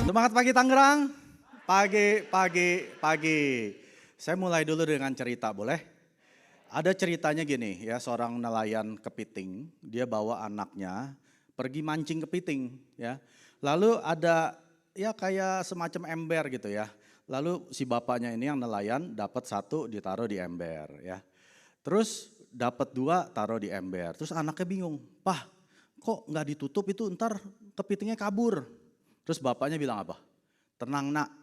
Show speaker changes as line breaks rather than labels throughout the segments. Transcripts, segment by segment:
Semangat pagi Tangerang. Pagi. Saya mulai dulu dengan cerita, boleh? Ada ceritanya gini ya, seorang nelayan kepiting, dia bawa anaknya pergi mancing kepiting ya. Lalu ada ya kayak semacam ember gitu ya. Lalu si bapaknya ini yang nelayan dapat satu ditaruh di ember ya. Terus dapat dua taruh di ember. Terus anaknya bingung, "Pah, kok nggak ditutup itu ntar kepitingnya kabur." Terus bapaknya bilang apa? "Tenang nak,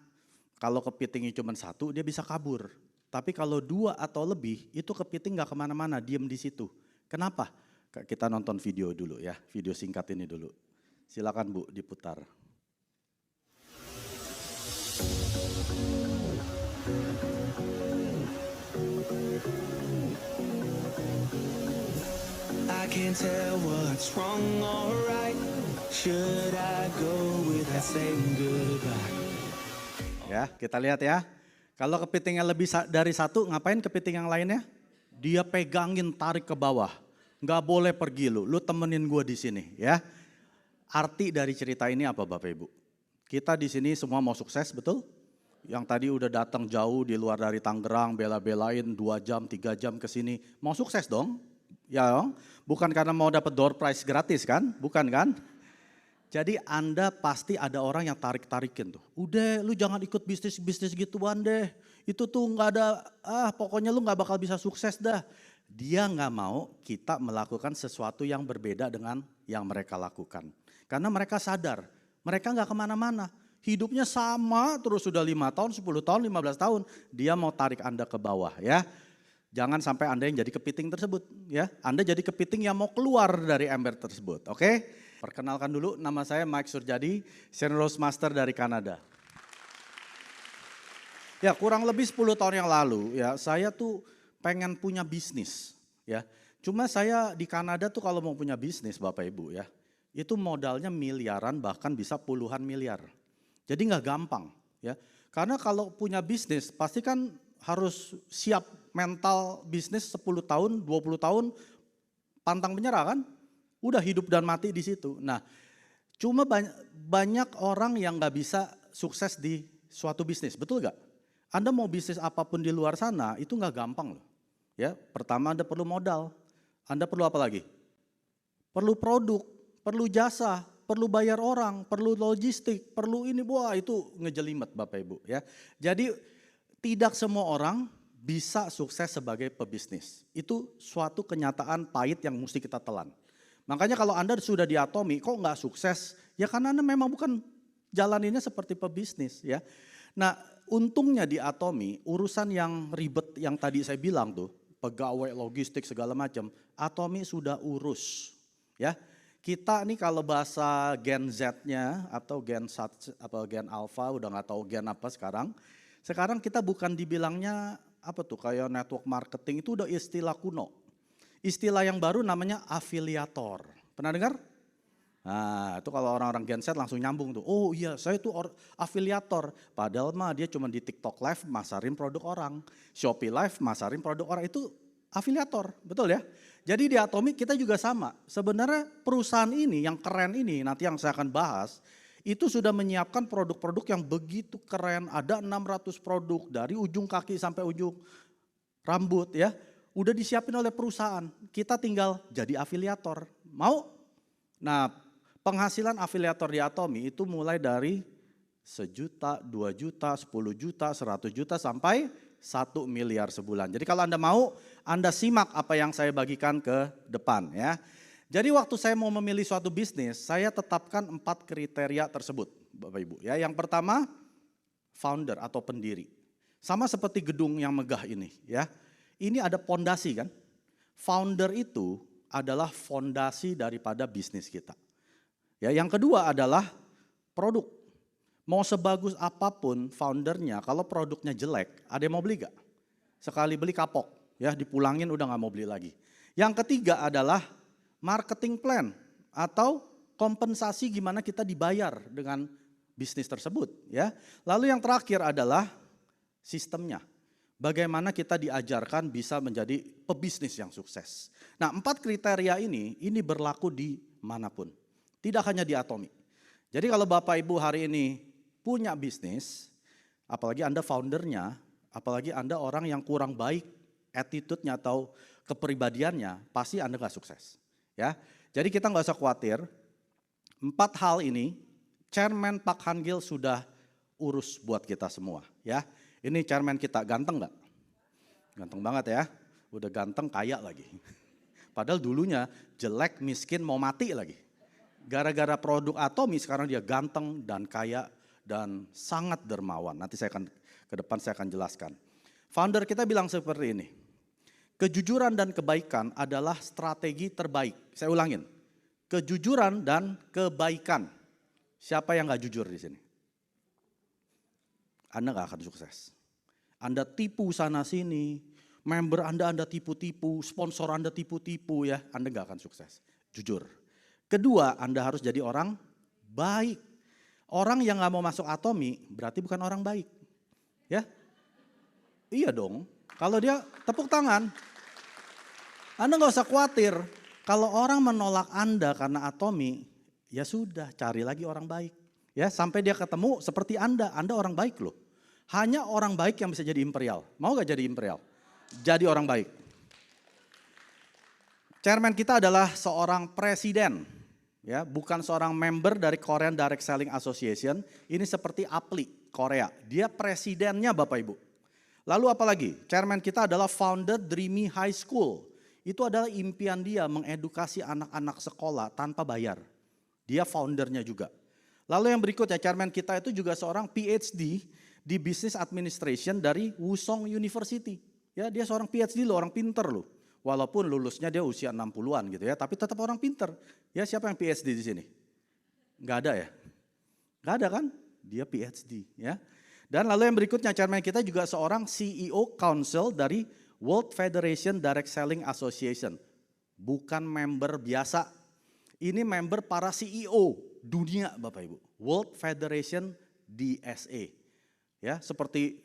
kalau kepitingnya cuma satu dia bisa kabur. Tapi kalau dua atau lebih itu kepiting gak kemana-mana, diem di situ. Kenapa? Kita nonton video dulu ya, video singkat ini dulu. Silakan Bu diputar.
I can't tell what's wrong or right. Should I go without saying goodbye?
Ya, kita lihat ya. Kalau kepitingnya lebih dari satu, ngapain kepiting yang lainnya? Dia pegangin, tarik ke bawah. Nggak boleh pergi lu temenin gue di sini ya. Arti dari cerita ini apa Bapak Ibu? Kita di sini semua mau sukses, betul? Yang tadi udah datang jauh di luar dari Tangerang, bela-belain 2 jam, 3 jam ke sini. Mau sukses dong? Ya dong? Bukan karena mau dapat door prize gratis kan? Bukan kan? Jadi Anda pasti ada orang yang tarik-tarikin tuh. Udah lu jangan ikut bisnis-bisnis gituan deh. Itu tuh nggak ada, pokoknya lu nggak bakal bisa sukses dah. Dia nggak mau kita melakukan sesuatu yang berbeda dengan yang mereka lakukan. Karena mereka sadar, mereka nggak kemana-mana. Hidupnya sama terus sudah 5 tahun, 10 tahun, 15 tahun. Dia mau tarik Anda ke bawah ya. Jangan sampai Anda yang jadi kepiting tersebut ya. Anda jadi kepiting yang mau keluar dari ember tersebut, oke? Perkenalkan dulu, nama saya Mike Surjadi, Senior Roastmaster dari Kanada. Ya kurang lebih 10 tahun yang lalu ya saya tuh pengen punya bisnis ya. Cuma saya di Kanada tuh kalau mau punya bisnis Bapak Ibu ya, itu modalnya miliaran bahkan bisa puluhan miliar. Jadi nggak gampang ya. Karena kalau punya bisnis pasti kan harus siap mental bisnis 10 tahun, 20 tahun pantang menyerah kan? Udah hidup dan mati di situ. Nah, cuma banyak orang yang nggak bisa sukses di suatu bisnis, betul nggak? Anda mau bisnis apapun di luar sana itu nggak gampang loh. Ya, pertama Anda perlu modal, Anda perlu apa lagi? Perlu produk, perlu jasa, perlu bayar orang, perlu logistik, perlu ini, wah itu ngejelimet Bapak Ibu ya. Jadi tidak semua orang bisa sukses sebagai pebisnis. Itu suatu kenyataan pahit yang mesti kita telan. Makanya kalau Anda sudah di Atomi kok nggak sukses, ya karena Anda memang bukan jalaninnya seperti pebisnis ya. Nah untungnya di Atomi urusan yang ribet yang tadi saya bilang tuh, pegawai logistik segala macam, Atomi sudah urus ya. Kita nih kalau bahasa Gen Z-nya atau Gen Alpha udah nggak tahu Gen apa sekarang. Sekarang kita bukan dibilangnya apa tuh kayak network marketing itu udah istilah kuno. Istilah yang baru namanya afiliator. Pernah dengar? Nah itu kalau orang-orang Gen Z langsung nyambung tuh. Oh iya saya itu afiliator. Padahal mah dia cuma di TikTok Live masarin produk orang. Shopee Live masarin produk orang itu afiliator. Betul ya? Jadi di Atomic kita juga sama. Sebenarnya perusahaan ini yang keren ini nanti yang saya akan bahas. Itu sudah menyiapkan produk-produk yang begitu keren. Ada 600 produk dari ujung kaki sampai ujung rambut ya. Udah disiapin oleh perusahaan, kita tinggal jadi afiliator. Mau? Nah penghasilan afiliator di Atomi itu mulai dari 1 juta, 2 juta, 10 juta, 100 juta sampai 1 miliar sebulan. Jadi kalau Anda mau, Anda simak apa yang saya bagikan ke depan ya. Jadi waktu saya mau memilih suatu bisnis, saya tetapkan 4 kriteria tersebut Bapak Ibu. Ya, yang pertama founder atau pendiri. Sama seperti gedung yang megah ini ya. Ini ada fondasi kan, founder itu adalah fondasi daripada bisnis kita. Ya, yang kedua adalah produk. Mau sebagus apapun foundernya, kalau produknya jelek, ada yang mau beli gak? Sekali beli kapok, ya dipulangin udah gak mau beli lagi. Yang ketiga adalah marketing plan atau kompensasi gimana kita dibayar dengan bisnis tersebut. Ya. Lalu yang terakhir adalah sistemnya. Bagaimana kita diajarkan bisa menjadi pebisnis yang sukses. Nah 4 kriteria ini berlaku di manapun. Tidak hanya di Atomi. Jadi kalau Bapak Ibu hari ini punya bisnis, apalagi Anda foundernya, apalagi Anda orang yang kurang baik attitude-nya atau kepribadiannya, pasti Anda nggak sukses. Ya, jadi kita nggak usah khawatir. 4 hal ini, Chairman Pak Han Gil sudah urus buat kita semua. Ya, ini Chairman kita ganteng nggak? Ganteng banget ya, udah ganteng kaya lagi. Padahal dulunya jelek, miskin, mau mati lagi. Gara-gara produk Atomi sekarang dia ganteng dan kaya dan sangat dermawan. Nanti ke depan saya akan jelaskan. Founder kita bilang seperti ini. Kejujuran dan kebaikan adalah strategi terbaik. Saya ulangin. Kejujuran dan kebaikan. Siapa yang gak jujur di sini? Anda gak akan sukses. Anda tipu sana sini, member Anda tipu-tipu, sponsor Anda tipu-tipu ya, Anda gak akan sukses. Jujur. Kedua, Anda harus jadi orang baik. Orang yang gak mau masuk Atomi berarti bukan orang baik. Ya, iya dong. Kalau dia tepuk tangan, Anda gak usah khawatir. Kalau orang menolak Anda karena Atomi, ya sudah cari lagi orang baik. Ya, sampai dia ketemu seperti Anda orang baik loh. Hanya orang baik yang bisa jadi imperial. Mau gak jadi imperial? Jadi orang baik. Chairman kita adalah seorang presiden. Ya, bukan seorang member dari Korean Direct Selling Association. Ini seperti APLI Korea. Dia presidennya Bapak Ibu. Lalu apalagi? Chairman kita adalah founder Dreamy High School. Itu adalah impian dia mengedukasi anak-anak sekolah tanpa bayar. Dia foundernya juga. Lalu yang berikutnya, chairman kita itu juga seorang PhD di Business Administration dari Wusong University. Ya, dia seorang PhD loh, orang pinter loh. Walaupun lulusnya dia usia 60-an gitu ya, tapi tetap orang pinter. Ya, siapa yang PhD di sini? Nggak ada ya? Nggak ada kan? Dia PhD ya. Dan lalu yang berikutnya, chairman kita juga seorang CEO Council dari World Federation Direct Selling Association. Bukan member biasa. Ini member para CEO dunia Bapak Ibu. World Federation DSA. Ya, seperti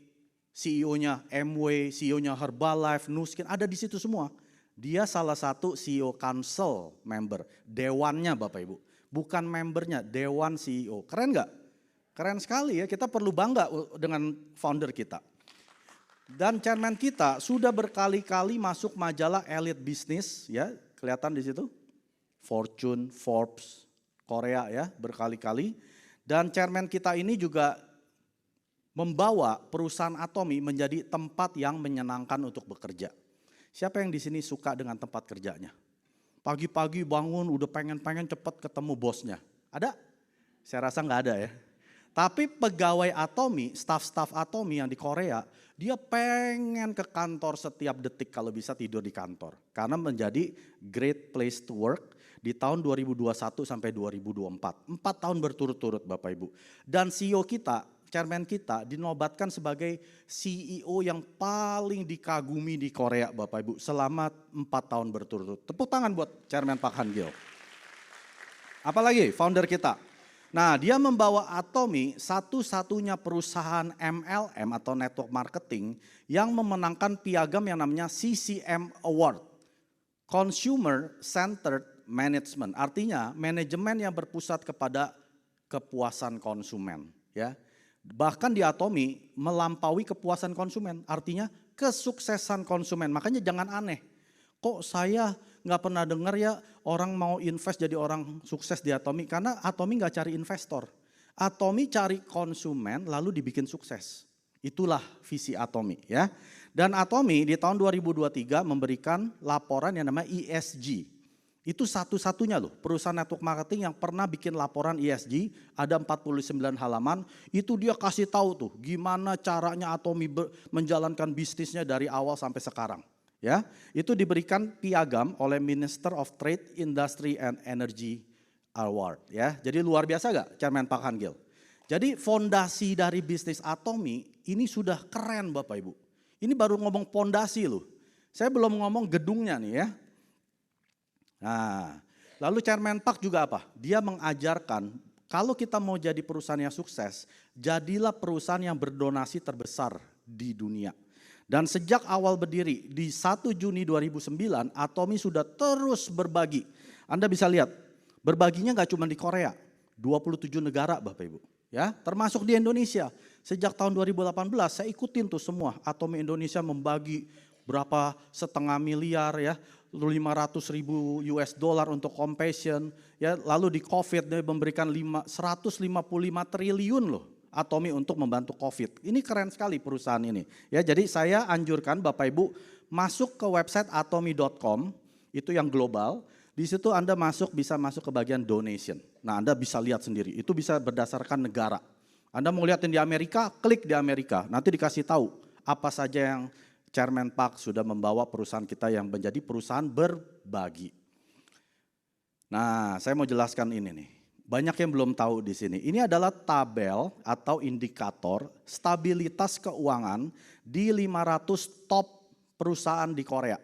CEO-nya Amway, CEO-nya Herbalife, Nuskin, ada di situ semua. Dia salah satu CEO Council member, dewannya Bapak Ibu. Bukan membernya, dewan CEO. Keren gak? Keren sekali ya, kita perlu bangga dengan founder kita. Dan chairman kita sudah berkali-kali masuk majalah Elite Business, ya kelihatan di situ. Fortune, Forbes, Korea ya, berkali-kali. Dan chairman kita ini juga membawa perusahaan Atomi menjadi tempat yang menyenangkan untuk bekerja. Siapa yang di sini suka dengan tempat kerjanya? Pagi-pagi bangun udah pengen cepat ketemu bosnya. Ada? Saya rasa nggak ada ya. Tapi pegawai Atomi, staff-staff Atomi yang di Korea, dia pengen ke kantor setiap detik kalau bisa tidur di kantor. Karena menjadi great place to work di tahun 2021 sampai 2024. 4 tahun berturut-turut Bapak Ibu. Dan CEO kita, chairman kita dinobatkan sebagai CEO yang paling dikagumi di Korea Bapak Ibu selama 4 tahun berturut-turut. Tepuk tangan buat chairman Pak Han Gil. Apalagi founder kita. Nah, dia membawa Atomi satu-satunya perusahaan MLM atau network marketing yang memenangkan piagam yang namanya CCM Award. Consumer Centered Management, artinya manajemen yang berpusat kepada kepuasan konsumen. Ya. Bahkan di Atomi melampaui kepuasan konsumen, artinya kesuksesan konsumen. Makanya jangan aneh, kok saya nggak pernah dengar ya orang mau invest jadi orang sukses di Atomi. Karena Atomi nggak cari investor. Atomi cari konsumen lalu dibikin sukses. Itulah visi Atomi ya. Dan Atomi di tahun 2023 memberikan laporan yang namanya ESG. Itu satu-satunya loh perusahaan network marketing yang pernah bikin laporan ESG, ada 49 halaman, itu dia kasih tahu tuh gimana caranya Atomi menjalankan bisnisnya dari awal sampai sekarang. Ya, itu diberikan piagam oleh Minister of Trade, Industry and Energy Award ya. Jadi luar biasa gak Chairman Pak Han Gil? Jadi fondasi dari bisnis Atomi ini sudah keren Bapak Ibu. Ini baru ngomong fondasi loh. Saya belum ngomong gedungnya nih ya. Nah, lalu Chairman Pak juga apa? Dia mengajarkan kalau kita mau jadi perusahaan yang sukses, jadilah perusahaan yang berdonasi terbesar di dunia. Dan sejak awal berdiri di 1 Juni 2009, Atomi sudah terus berbagi. Anda bisa lihat, berbaginya gak cuma di Korea, 27 negara Bapak Ibu. ya, termasuk di Indonesia. Sejak tahun 2018 saya ikutin tuh semua. Atomi Indonesia membagi berapa 1,5 miliar ya, 500.000 US dollar untuk compassion, ya, lalu di COVID dia memberikan 155 triliun loh Atomi untuk membantu COVID. Ini keren sekali perusahaan ini. Ya, jadi saya anjurkan Bapak Ibu masuk ke website atomi.com, itu yang global. Di situ Anda bisa masuk ke bagian donation. Nah, Anda bisa lihat sendiri, itu bisa berdasarkan negara. Anda mau lihatin di Amerika, klik di Amerika. Nanti dikasih tahu apa saja yang Chairman Park sudah membawa perusahaan kita yang menjadi perusahaan berbagi. Nah, saya mau jelaskan ini nih. Banyak yang belum tahu di sini. Ini adalah tabel atau indikator stabilitas keuangan di 500 top perusahaan di Korea.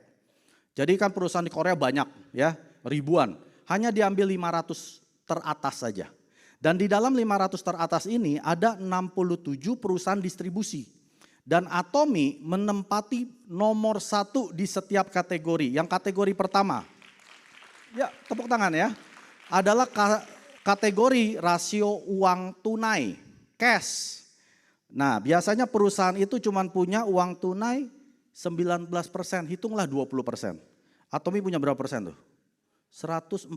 Jadi kan perusahaan di Korea banyak ya, ribuan. Hanya diambil 500 teratas saja. Dan di dalam 500 teratas ini ada 67 perusahaan distribusi. Dan Atomi menempati nomor 1 di setiap kategori. Yang kategori pertama, ya tepuk tangan ya, adalah kategori rasio uang tunai, cash. Nah, biasanya perusahaan itu cuma punya uang tunai 19%, hitunglah 20%. Atomi punya berapa persen tuh? 140%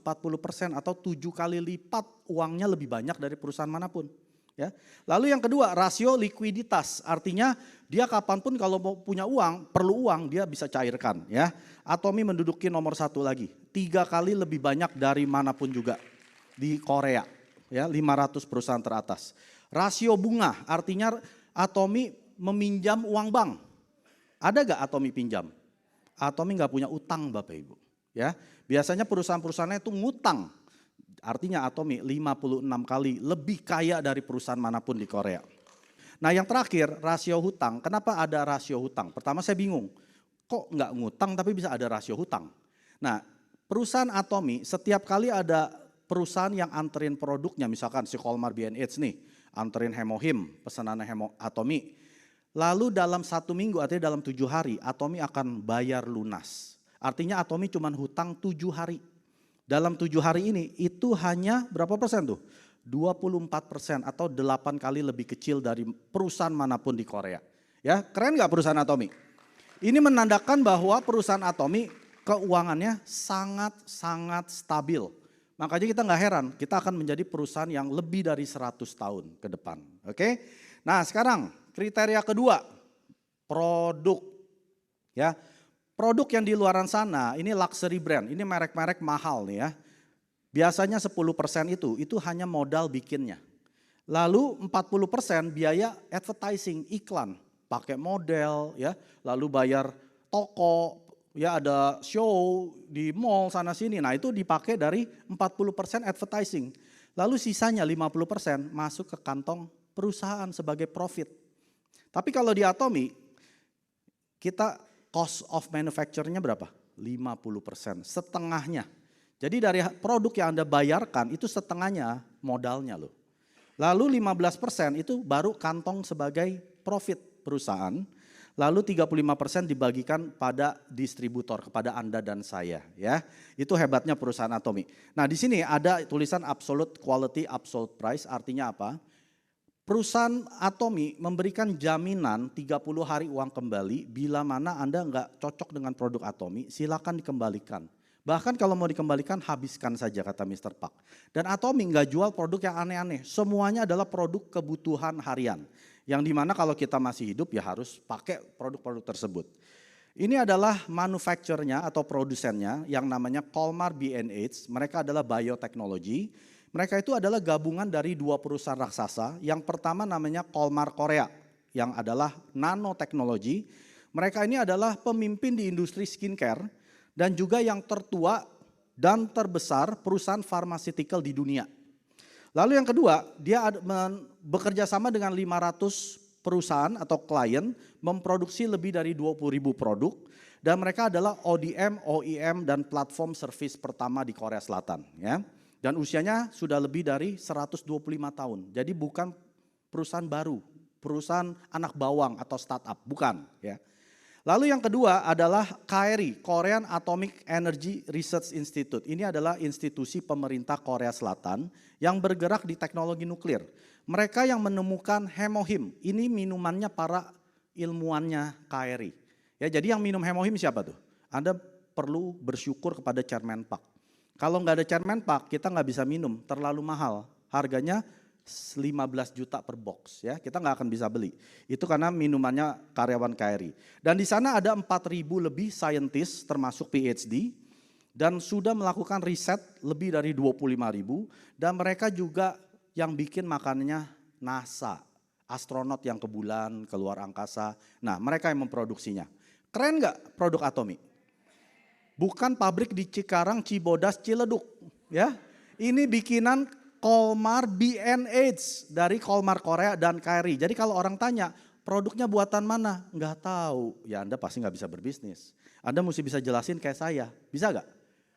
atau 7 kali lipat uangnya lebih banyak dari perusahaan manapun. Ya. Lalu yang kedua, rasio likuiditas, artinya dia kapanpun kalau mau punya uang, perlu uang, dia bisa cairkan. Ya. Atomi menduduki nomor 1 lagi, 3 kali lebih banyak dari manapun juga di Korea, ya, 500 perusahaan teratas. Rasio bunga, artinya Atomi meminjam uang bank. Ada gak Atomi pinjam? Atomi gak punya utang Bapak Ibu. Ya, biasanya perusahaan-perusahaannya itu ngutang. Artinya Atomi 56 kali lebih kaya dari perusahaan manapun di Korea. Nah yang terakhir, rasio hutang. Kenapa ada rasio hutang? Pertama saya bingung, kok nggak ngutang tapi bisa ada rasio hutang? Nah perusahaan Atomi setiap kali ada perusahaan yang anterin produknya, misalkan si Colmar B&H nih, anterin Hemohim, pesanannya Atomi. Lalu dalam 1 minggu, artinya dalam 7 hari, Atomi akan bayar lunas. Artinya Atomi cuma hutang 7 hari. Dalam 7 hari ini itu hanya berapa persen tuh? 24% atau 8 kali lebih kecil dari perusahaan manapun di Korea. Ya, keren gak perusahaan Atomi? Ini menandakan bahwa perusahaan Atomi keuangannya sangat-sangat stabil. Makanya kita nggak heran, kita akan menjadi perusahaan yang lebih dari 100 tahun ke depan. Oke? Nah sekarang kriteria kedua, produk. Ya. Produk yang di luaran sana, ini luxury brand, ini merek-merek mahal nih ya. Biasanya 10% itu hanya modal bikinnya. Lalu 40% biaya advertising, iklan, pakai model ya, lalu bayar toko, ya ada show di mall sana sini. Nah itu dipakai dari 40% advertising. Lalu sisanya 50% masuk ke kantong perusahaan sebagai profit. Tapi kalau di Atomi, kita cost of manufacture-nya berapa? 50%, setengahnya. Jadi dari produk yang Anda bayarkan itu setengahnya modalnya loh. Lalu 15% itu baru kantong sebagai profit perusahaan. Lalu 35% dibagikan pada distributor, kepada Anda dan saya ya. Itu hebatnya perusahaan Atomi. Nah di sini ada tulisan absolute quality, absolute price, artinya apa? Perusahaan Atomi memberikan jaminan 30 hari uang kembali, bila mana Anda nggak cocok dengan produk Atomi, silakan dikembalikan. Bahkan kalau mau dikembalikan, habiskan saja kata Mr. Park. Dan Atomi nggak jual produk yang aneh-aneh, semuanya adalah produk kebutuhan harian. Yang dimana kalau kita masih hidup ya harus pakai produk-produk tersebut. Ini adalah manufakturnya atau produsennya yang namanya Colmar B&H, mereka adalah bioteknologi. Mereka itu adalah gabungan dari 2 perusahaan raksasa. Yang pertama namanya Colmar Korea yang adalah nanoteknologi. Mereka ini adalah pemimpin di industri skincare dan juga yang tertua dan terbesar perusahaan pharmaceutical di dunia. Lalu yang kedua, dia bekerja sama dengan 500 perusahaan atau klien memproduksi lebih dari 20.000 produk dan mereka adalah ODM, OEM dan platform service pertama di Korea Selatan ya. Dan usianya sudah lebih dari 125 tahun. Jadi bukan perusahaan baru, perusahaan anak bawang atau startup, bukan ya. Lalu yang kedua adalah KRI, Korean Atomic Energy Research Institute. Ini adalah institusi pemerintah Korea Selatan yang bergerak di teknologi nuklir. Mereka yang menemukan hemohim, ini minumannya para ilmuannya KRI. Ya, jadi yang minum hemohim siapa tuh? Anda perlu bersyukur kepada Chairman Park. Kalau nggak ada Chairman Park, kita nggak bisa minum, terlalu mahal. Harganya 15 juta per box, ya, kita nggak akan bisa beli. Itu karena minumannya karyawan KRI. Dan di sana ada 4.000 lebih scientist termasuk PhD dan sudah melakukan riset lebih dari 25.000 dan mereka juga yang bikin makanannya NASA, astronot yang ke bulan, keluar angkasa. Nah, mereka yang memproduksinya. Keren nggak produk Atomy? Bukan pabrik di Cikarang, Cibodas, Ciledug, ya. Ini bikinan Kolmar B&H dari Kolmar Korea dan KRI. Jadi kalau orang tanya, produknya buatan mana? Nggak tahu. Ya Anda pasti nggak bisa berbisnis. Anda mesti bisa jelasin kayak saya. Bisa nggak?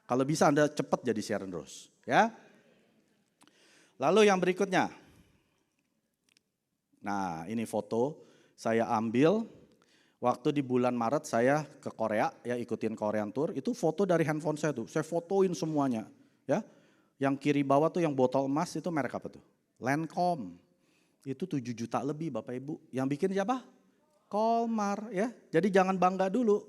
Kalau bisa Anda cepat jadi Sharon Rose, ya. Lalu yang berikutnya. Nah, ini foto saya ambil waktu di bulan Maret saya ke Korea, ya, ikutin Korean Tour. Itu foto dari handphone saya tuh. Saya fotoin semuanya, ya. Yang kiri bawah tuh yang botol emas itu merek apa tuh? Lancome. Itu 7 juta lebih Bapak Ibu. Yang bikin siapa? Kolmar, ya. Jadi jangan bangga dulu.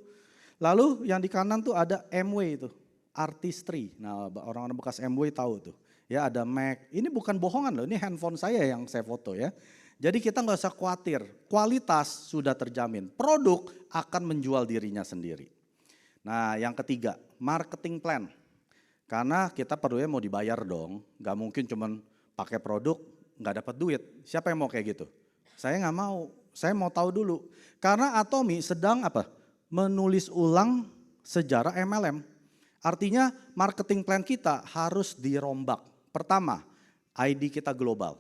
Lalu yang di kanan tuh ada MW itu, Artistry. Nah, orang-orang bekas MW tahu tuh. Ya, ada Mac. Ini bukan bohongan loh, ini handphone saya yang saya foto, ya. Jadi kita nggak usah khawatir, kualitas sudah terjamin. Produk akan menjual dirinya sendiri. Nah, yang ketiga, marketing plan. Karena kita perlunya mau dibayar dong, nggak mungkin cuman pakai produk nggak dapat duit. Siapa yang mau kayak gitu? Saya nggak mau, saya mau tahu dulu. Karena Atomy sedang apa? Menulis ulang sejarah MLM. Artinya marketing plan kita harus dirombak. Pertama, ID kita global.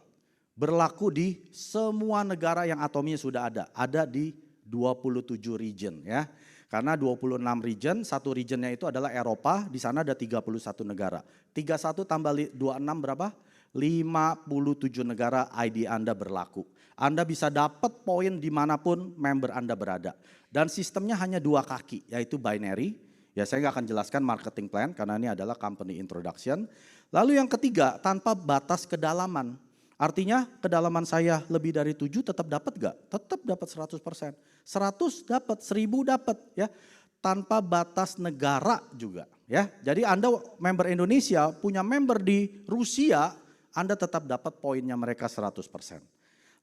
Berlaku di semua negara yang Atomy sudah ada di 27 region, ya. Karena 26 region, satu regionnya itu adalah Eropa, di sana ada 31 negara. 31 tambah 26 berapa? 57 negara ID Anda berlaku. Anda bisa dapat poin dimanapun member Anda berada. Dan sistemnya hanya 2 kaki, yaitu binary. Ya, saya nggak akan jelaskan marketing plan karena ini adalah company introduction. Lalu yang ketiga, tanpa batas kedalaman. Artinya kedalaman saya lebih dari 7 tetap dapat gak? Tetap dapat 100%. 100 dapat, 1000 dapat, ya. Tanpa batas negara juga, ya. Jadi Anda member Indonesia punya member di Rusia, Anda tetap dapat poinnya mereka 100%.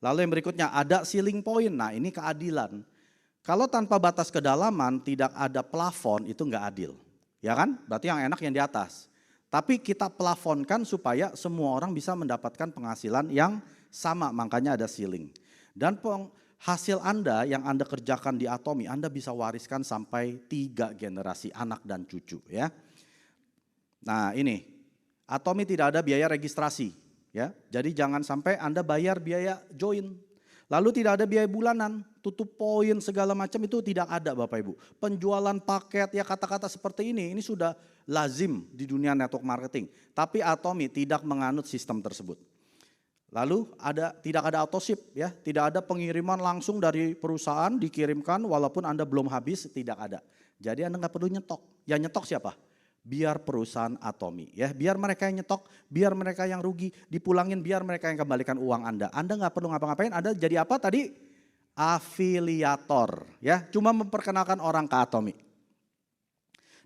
Lalu yang berikutnya ada ceiling point. Nah, ini keadilan. Kalau tanpa batas kedalaman tidak ada plafon itu nggak adil. Ya kan? Berarti yang enak yang di atas. Tapi kita plafonkan supaya semua orang bisa mendapatkan penghasilan yang sama, makanya ada ceiling. Dan hasil Anda yang Anda kerjakan di Atomy, Anda bisa wariskan sampai 3 generasi anak dan cucu, ya. Nah, ini Atomy tidak ada biaya registrasi, ya. Jadi jangan sampai Anda bayar biaya join. Lalu tidak ada biaya bulanan, tutup poin segala macam itu tidak ada Bapak Ibu. Penjualan paket, ya kata-kata seperti ini sudah lazim di dunia network marketing. Tapi Atomy tidak menganut sistem tersebut. Lalu tidak ada autoship, ya, tidak ada pengiriman langsung dari perusahaan dikirimkan walaupun Anda belum habis, tidak ada. Jadi Anda nggak perlu nyetok. Yang nyetok siapa? Biar perusahaan Atomy, ya, biar mereka yang nyetok, biar mereka yang rugi, dipulangin, biar mereka yang kembalikan uang Anda. Anda nggak perlu ngapa-ngapain, Anda jadi apa tadi? Afiliator, ya, cuma memperkenalkan orang ke Atomy.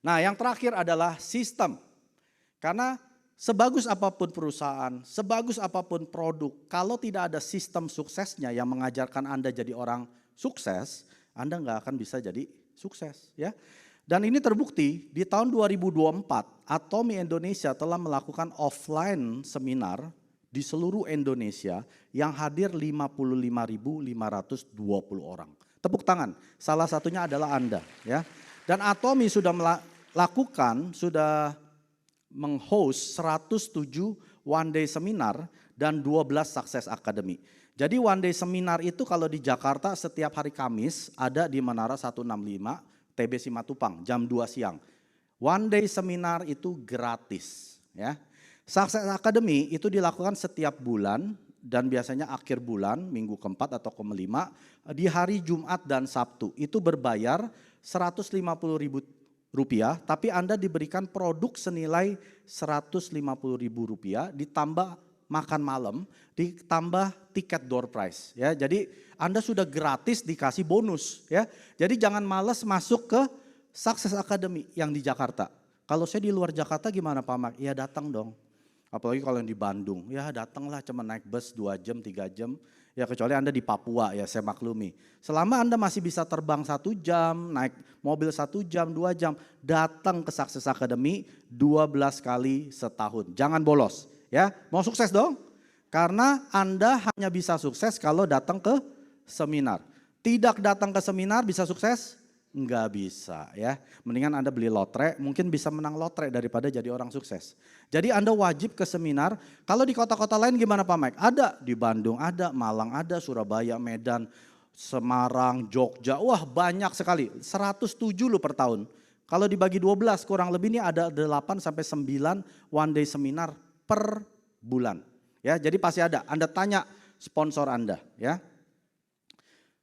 Nah, yang terakhir adalah sistem. Karena sebagus apapun perusahaan, sebagus apapun produk, kalau tidak ada sistem suksesnya yang mengajarkan Anda jadi orang sukses, Anda nggak akan bisa jadi sukses, ya. Dan ini terbukti di tahun 2024, Atomy Indonesia telah melakukan offline seminar di seluruh Indonesia yang hadir 55.520 orang. Tepuk tangan, salah satunya adalah Anda, ya. Dan Atomy sudah sudah meng-host 107 one day seminar dan 12 Success Academy. Jadi one day seminar itu kalau di Jakarta setiap hari Kamis ada di Menara 165 TB Simatupang jam 2 siang. One day seminar itu gratis, ya. Success Academy itu dilakukan setiap bulan dan biasanya akhir bulan, minggu keempat atau kelima di hari Jumat dan Sabtu. Itu berbayar Rp150.000, tapi Anda diberikan produk senilai Rp150.000 ditambah makan malam, ditambah tiket door prize ya. Jadi Anda sudah gratis dikasih bonus ya. Jadi jangan males masuk ke Success Academy yang di Jakarta. Kalau saya di luar Jakarta gimana Pak Mak? Ya datang dong. Apalagi kalau yang di Bandung, ya datanglah cuma naik bus 2 jam, 3 jam. Ya kecuali Anda di Papua ya saya maklumi. Selama Anda masih bisa terbang 1 jam, naik mobil 1 jam, 2 jam. Datang ke Success Academy 12 kali setahun. Jangan bolos ya, mau sukses dong. Karena Anda hanya bisa sukses kalau datang ke seminar. Tidak datang ke seminar bisa sukses? Enggak bisa ya. Mendingan Anda beli lotre, mungkin bisa menang lotre daripada jadi orang sukses. Jadi Anda wajib ke seminar. Kalau di kota-kota lain gimana Pak Mike? Ada, di Bandung ada, Malang ada, Surabaya, Medan, Semarang, Jogja. Wah banyak sekali, 107 loh per tahun. Kalau dibagi 12 kurang lebih ini ada 8 sampai 9 one day seminar per bulan. Ya, jadi pasti ada. Anda tanya sponsor Anda ya.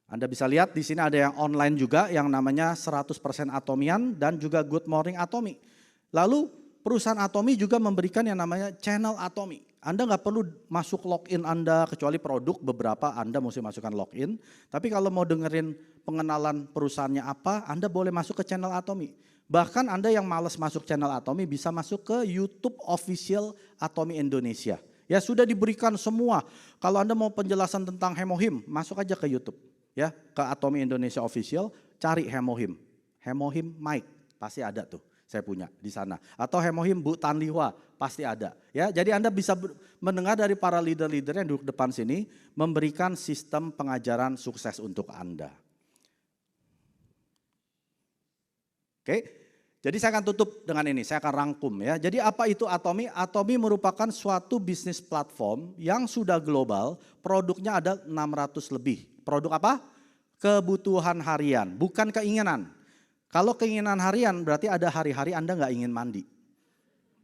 Anda bisa lihat di sini ada yang online juga yang namanya 100% Atomian dan juga Good Morning Atomy. Lalu perusahaan Atomy juga memberikan yang namanya channel Atomy. Anda nggak perlu masuk login Anda kecuali produk beberapa Anda mesti masukkan login. Tapi kalau mau dengerin pengenalan perusahaannya apa, Anda boleh masuk ke channel Atomy. Bahkan Anda yang malas masuk channel Atomy bisa masuk ke YouTube official Atomy Indonesia. Ya sudah diberikan semua. Kalau Anda mau penjelasan tentang hemohim, masuk aja ke YouTube. Ya, ke Atomy Indonesia Official, cari hemohim. Hemohim Mike, pasti ada tuh, saya punya di sana. Atau hemohim Bu Tanliwa, pasti ada. Ya, jadi Anda bisa mendengar dari para leader-leader yang duduk depan sini, memberikan sistem pengajaran sukses untuk Anda. Oke, jadi saya akan tutup dengan ini, saya akan rangkum ya. Jadi apa itu Atomy? Atomy merupakan suatu bisnis platform yang sudah global, produknya ada 600 lebih. Produk apa? Kebutuhan harian, bukan keinginan. Kalau keinginan harian berarti ada hari-hari Anda nggak ingin mandi,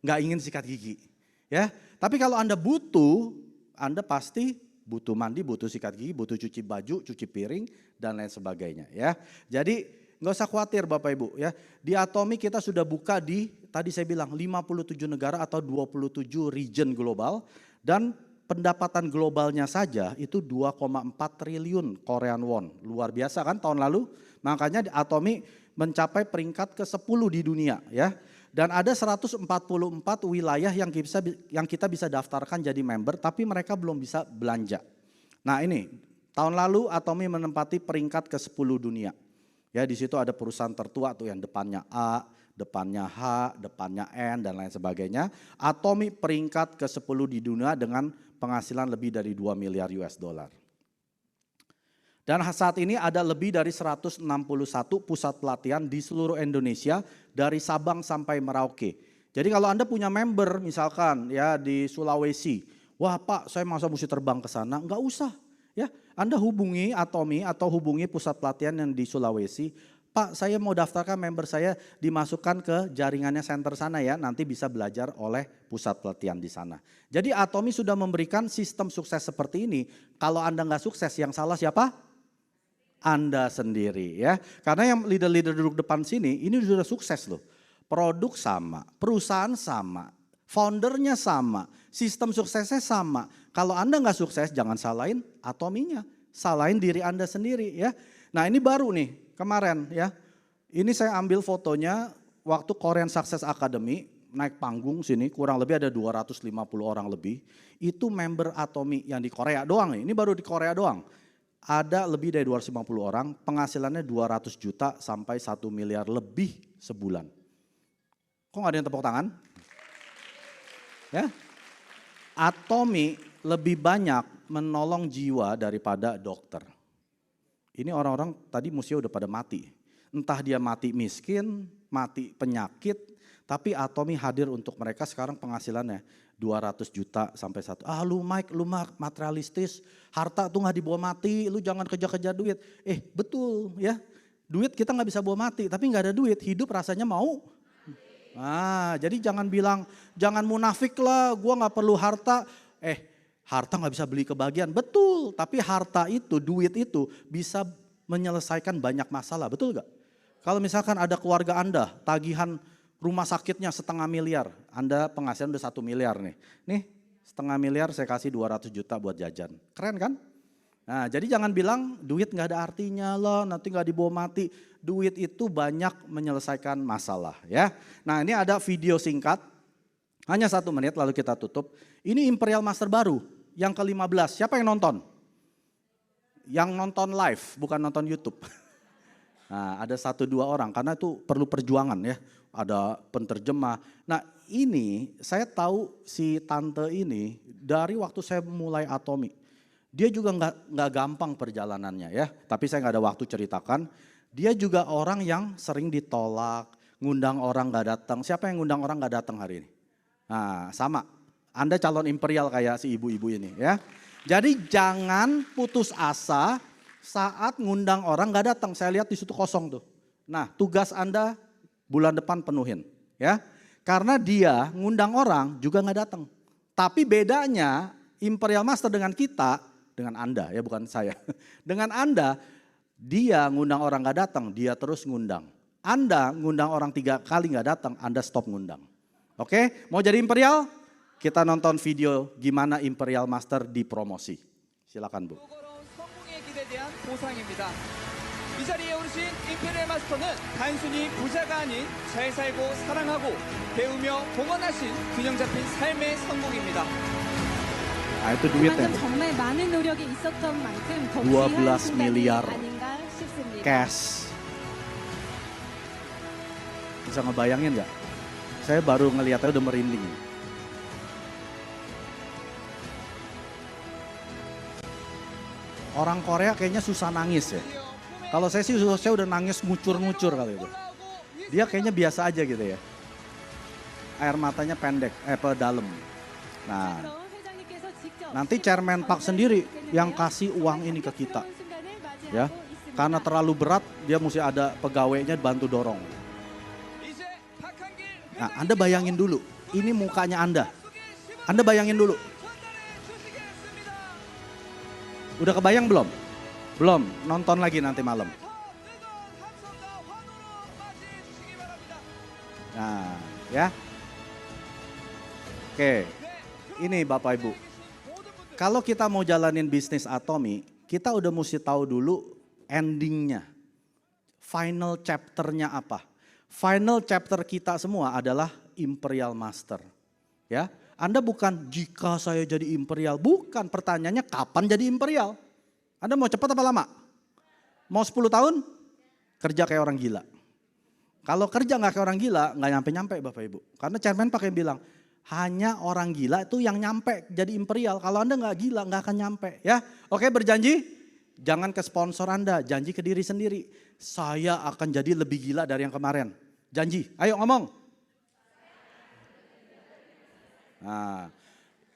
nggak ingin sikat gigi, ya. Tapi kalau Anda butuh, Anda pasti butuh mandi, butuh sikat gigi, butuh cuci baju, cuci piring dan lain sebagainya, ya. Jadi nggak usah khawatir Bapak Ibu, ya. Di Atomy kita sudah buka di tadi saya bilang 57 negara atau 27 region global dan pendapatan globalnya saja itu 2,4 triliun Korean won. Luar biasa kan tahun lalu. Makanya Atomy mencapai peringkat ke-10 di dunia ya. Dan ada 144 wilayah yang kita bisa daftarkan jadi member tapi mereka belum bisa belanja. Nah ini tahun lalu Atomy menempati peringkat ke-10 dunia. Ya di situ ada perusahaan tertua tuh yang depannya A, depannya H, depannya N dan lain sebagainya. Atomy peringkat ke-10 di dunia dengan penghasilan lebih dari 2 miliar US dollar. Dan saat ini ada lebih dari 161 pusat pelatihan di seluruh Indonesia dari Sabang sampai Merauke. Jadi kalau Anda punya member misalkan ya di Sulawesi, wah Pak saya masa mesti terbang ke sana, enggak usah. Ya, Anda hubungi Atomy atau hubungi pusat pelatihan yang di Sulawesi. Pak saya mau daftarkan member saya dimasukkan ke jaringannya center sana ya, nanti bisa belajar oleh pusat pelatihan di sana. Jadi Atomy sudah memberikan sistem sukses seperti ini, kalau Anda nggak sukses yang salah siapa? Anda sendiri ya. Karena yang leader-leader duduk depan sini ini sudah sukses loh. Produk sama, perusahaan sama, foundernya sama, sistem suksesnya sama. Kalau Anda nggak sukses jangan salahin Atomy-nya, salahin diri Anda sendiri ya. Nah ini baru nih. Kemarin ya, ini saya ambil fotonya waktu Korean Success Academy naik panggung sini kurang lebih ada 250 orang lebih. Itu member Atomy yang di Korea doang nih, ini baru di Korea doang. Ada lebih dari 250 orang, penghasilannya 200 juta sampai 1 miliar lebih sebulan. Kok gak ada yang tepuk tangan? Ya, Atomy lebih banyak menolong jiwa daripada dokter. Ini orang-orang tadi musia udah pada mati. Entah dia mati miskin, mati penyakit, tapi Atomy hadir untuk mereka sekarang penghasilannya 200 juta sampai 1. Lu Mike, lu materialistis, harta tuh gak dibawa mati, lu jangan kejar-kejar duit. Betul ya, duit kita gak bisa bawa mati, tapi gak ada duit, hidup rasanya mau. Nah jadi jangan bilang, jangan munafik lah, gua gak perlu harta. Harta gak bisa beli kebahagiaan, betul. Tapi harta itu, duit itu bisa menyelesaikan banyak masalah, betul gak? Kalau misalkan ada keluarga Anda, tagihan rumah sakitnya 500 miliar, Anda penghasilan udah 1 miliar nih. Nih setengah miliar saya kasih 200 juta buat jajan. Keren kan? Nah, jadi jangan bilang duit nggak ada artinya loh, nanti nggak dibawa mati. Duit itu banyak menyelesaikan masalah ya. Nah, ini ada video singkat, hanya 1 menit lalu kita tutup. Ini Imperial Master baru, yang ke-15. Siapa yang nonton? Yang nonton live, bukan nonton YouTube. Nah, ada 1-2 orang, karena itu perlu perjuangan ya. Ada penterjemah. Nah, ini saya tahu si tante ini dari waktu saya mulai Atomi. Dia juga nggak gampang perjalanannya ya, tapi saya nggak ada waktu ceritakan. Dia juga orang yang sering ditolak, ngundang orang nggak datang. Siapa yang ngundang orang nggak datang hari ini? Nah, sama. Anda calon imperial kayak si ibu-ibu ini ya. Jadi jangan putus asa saat ngundang orang nggak datang. Saya lihat di situ kosong tuh. Nah, tugas Anda bulan depan penuhin ya. Karena dia ngundang orang juga nggak datang. Tapi bedanya Imperial Master dengan kita, dengan Anda ya bukan saya. Dengan Anda, dia ngundang orang nggak datang, dia terus ngundang. Anda ngundang orang 3 kali nggak datang, Anda stop ngundang. Oke, mau jadi Imperial? Kita nonton video gimana Imperial Master dipromosi. Silakan Bu.
성공의 길에 대한 보상입니다. 이 자리에 오르신 임페리얼 마스터는 단순히 부자가 아닌 잘 살고 사랑하고 배우며 봉헌하신 균형 잡힌 삶의 성공입니다.
Nah itu duitnya.
방금 정말 많은 노력이 있었던 만큼 더
12
귀한 순간이
miliar
아닌가 싶습니다.
cash. Bisa ngebayangin nggak? Saya baru ngeliatnya udah merinding. Orang Korea kayaknya susah nangis ya. Kalau saya sih saya udah nangis ngucur-ngucur kali itu. Dia kayaknya biasa aja gitu ya. Air matanya pendek, dalam. Nah, nanti Chairman Park sendiri yang kasih uang ini ke kita. Ya, karena terlalu berat dia mesti ada pegawainya bantu dorong. Nah, Anda bayangin dulu, ini mukanya Anda. Anda bayangin dulu. Udah kebayang belum? Belum, nonton lagi nanti malam. Nah, ya. Oke, ini Bapak Ibu. Kalau kita mau jalanin bisnis Atomi, kita udah mesti tahu dulu endingnya. Final chapternya apa? Final chapter kita semua adalah Imperial Master. Ya, Anda bukan jika saya jadi Imperial, bukan. Pertanyaannya kapan jadi Imperial? Anda mau cepat apa lama? Mau 10 tahun? Kerja kayak orang gila. Kalau kerja nggak kayak orang gila, nggak nyampe-nyampe Bapak Ibu. Karena Chairman pakai bilang, hanya orang gila itu yang nyampe jadi Imperial. Kalau Anda nggak gila, nggak akan nyampe. Ya, oke berjanji? Jangan ke sponsor Anda, janji ke diri sendiri. Saya akan jadi lebih gila dari yang kemarin. Janji, ayo ngomong. Nah,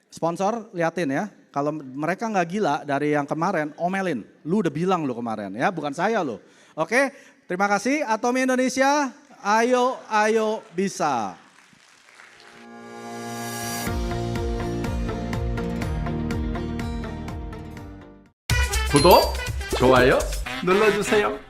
sponsor liatin ya, kalau mereka nggak gila dari yang kemarin, omelin. Lu udah bilang lu kemarin ya, bukan saya lu. Oke, terima kasih Atomi Indonesia, ayo bisa.
구독, 좋아요 눌러주세요.